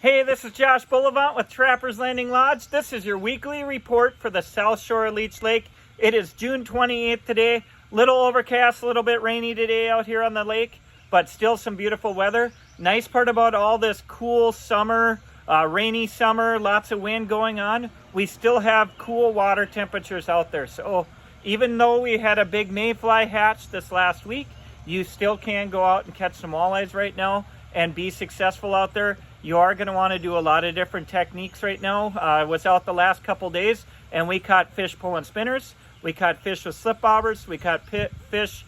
Hey, this is Josh Bullivant with Trappers Landing Lodge. This is your weekly report for the South Shore of Leech Lake. It is June 28th today. Little overcast, a little bit rainy today out here on the lake, but still some beautiful weather. Nice part about all this cool summer, rainy summer, lots of wind going on, we still have cool water temperatures out there. So even though we had a big mayfly hatch this last week, you still can go out and catch some walleyes right now and be successful out there. You are going to want to do a lot of different techniques right now. I was out the last couple days and we caught fish pulling spinners. We caught fish with slip bobbers. We caught fish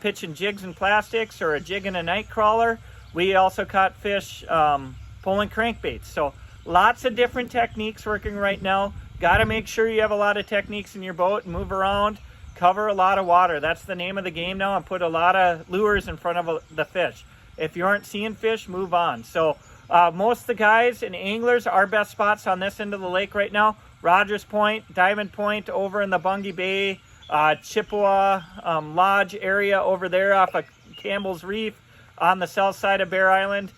pitching jigs and plastics or a jig and a night crawler. We also caught fish pulling crankbaits. So lots of different techniques working right now. Got to make sure you have a lot of techniques in your boat and move around. Cover a lot of water. That's the name of the game now, and put a lot of lures in front of the fish. If you aren't seeing fish, move on. So most of the guys and anglers, our best spots on this end of the lake right now, Rogers Point, Diamond Point over in the Bungie Bay, Chippewa Lodge area over there off of Campbell's Reef on the south side of Bear Island,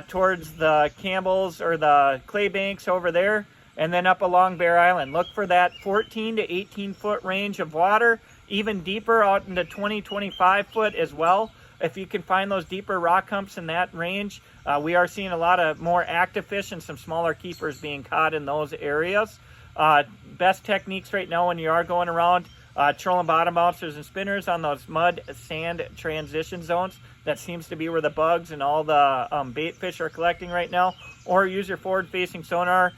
towards the Campbell's or the Clay Banks over there, and then up along Bear Island. Look for that 14 to 18 foot range of water, even deeper out into 20, 25 foot as well. If you can find those deeper rock humps in that range, we are seeing a lot of more active fish and some smaller keepers being caught in those areas. Best techniques right now when you are going around, trolling bottom bouncers and spinners on those mud sand transition zones. That seems to be where the bugs and all the bait fish are collecting right now. Or use your forward facing sonar,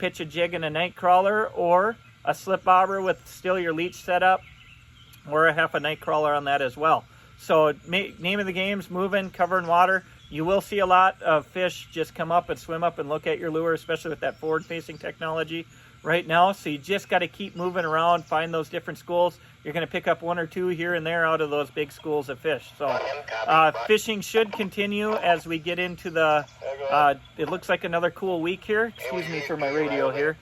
pitch a jig and a night crawler, or a slip bobber with still your leech setup, or a half a night crawler on that as well. So name of the game's moving, covering water. You will see a lot of fish just come up and swim up and look at your lure, especially with that forward-facing technology right now. So you just got to keep moving around, find those different schools. You're going to pick up one or two here and there out of those big schools of fish. So fishing should continue as we get into the, it looks like another cool week here. Excuse me for my radio here.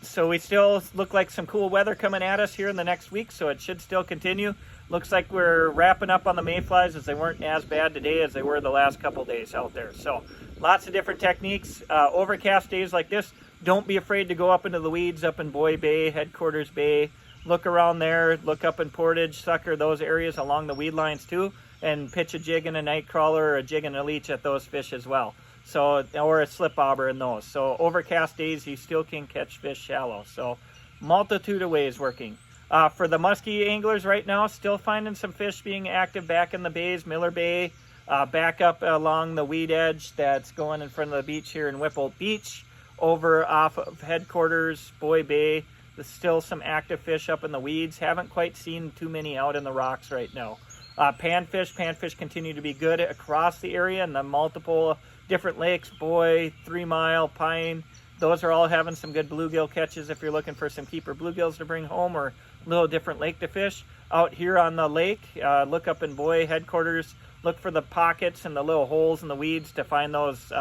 So we still look like some cool weather coming at us here in the next week, so it should still continue. Looks like we're wrapping up on the mayflies, as they weren't as bad today as they were the last couple days out there. So lots of different techniques. Overcast days like this, don't be afraid to go up into the weeds up in Boy Bay, Headquarters Bay. Look around there, look up in Portage, Sucker, those areas along the weed lines too, and pitch a jig and a night crawler or a jig and a leech at those fish as well. So, or a slip bobber in those. So overcast days, you still can catch fish shallow. So multitude of ways working. For the muskie anglers right now, still finding some fish being active back in the bays, Miller Bay, back up along the weed edge that's going in front of the beach here in Whipple Beach, over off of Headquarters, Boy Bay. There's still some active fish up in the weeds. Haven't quite seen too many out in the rocks right now. Panfish continue to be good across the area and the multiple different lakes, Boy, 3 Mile, Pine. Those are all having some good bluegill catches if you're looking for some keeper bluegills to bring home or a little different lake to fish. Out here on the lake, look up in Boy Headquarters, look for the pockets and the little holes in the weeds to find those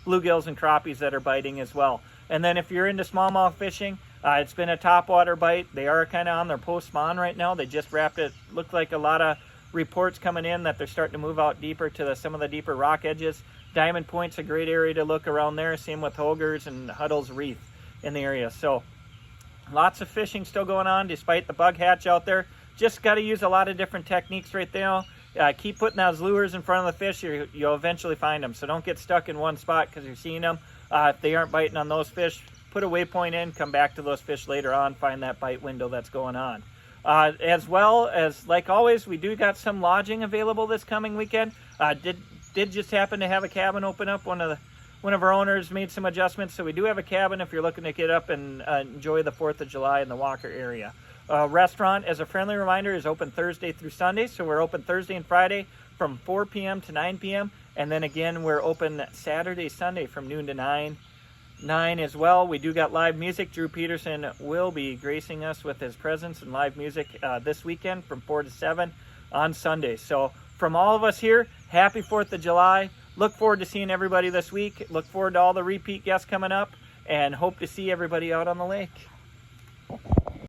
bluegills and crappies that are biting as well. And then if you're into smallmouth fishing, it's been a topwater bite. They are kind of on their post-spawn right now. They just wrapped it. Looked like a lot of reports coming in that they're starting to move out deeper to some of the deeper rock edges. Diamond Point's a great area to look around there. Same with Hogar's and Huddle's Reef in the area. So lots of fishing still going on despite the bug hatch out there. Just got to use a lot of different techniques right now. Keep putting those lures in front of the fish. You'll eventually find them. So don't get stuck in one spot because you're seeing them. If they aren't biting on those fish, put a waypoint in, come back to those fish later on, find that bite window that's going on. As well as, like always, we do got some lodging available this coming weekend. Did just happen to have a cabin open up. One of our owners made some adjustments, so we do have a cabin if you're looking to get up and enjoy the 4th of July in the Walker area. Restaurant, as a friendly reminder, is open Thursday through Sunday, so we're open Thursday and Friday from 4 p.m. to 9 p.m. And then again, we're open Saturday, Sunday from noon to 9 as well. We do got live music. Drew Peterson will be gracing us with his presence and live music this weekend from 4 to 7 on Sunday. So from all of us here, happy 4th of July. Look forward to seeing everybody this week. Look forward to all the repeat guests coming up, and hope to see everybody out on the lake.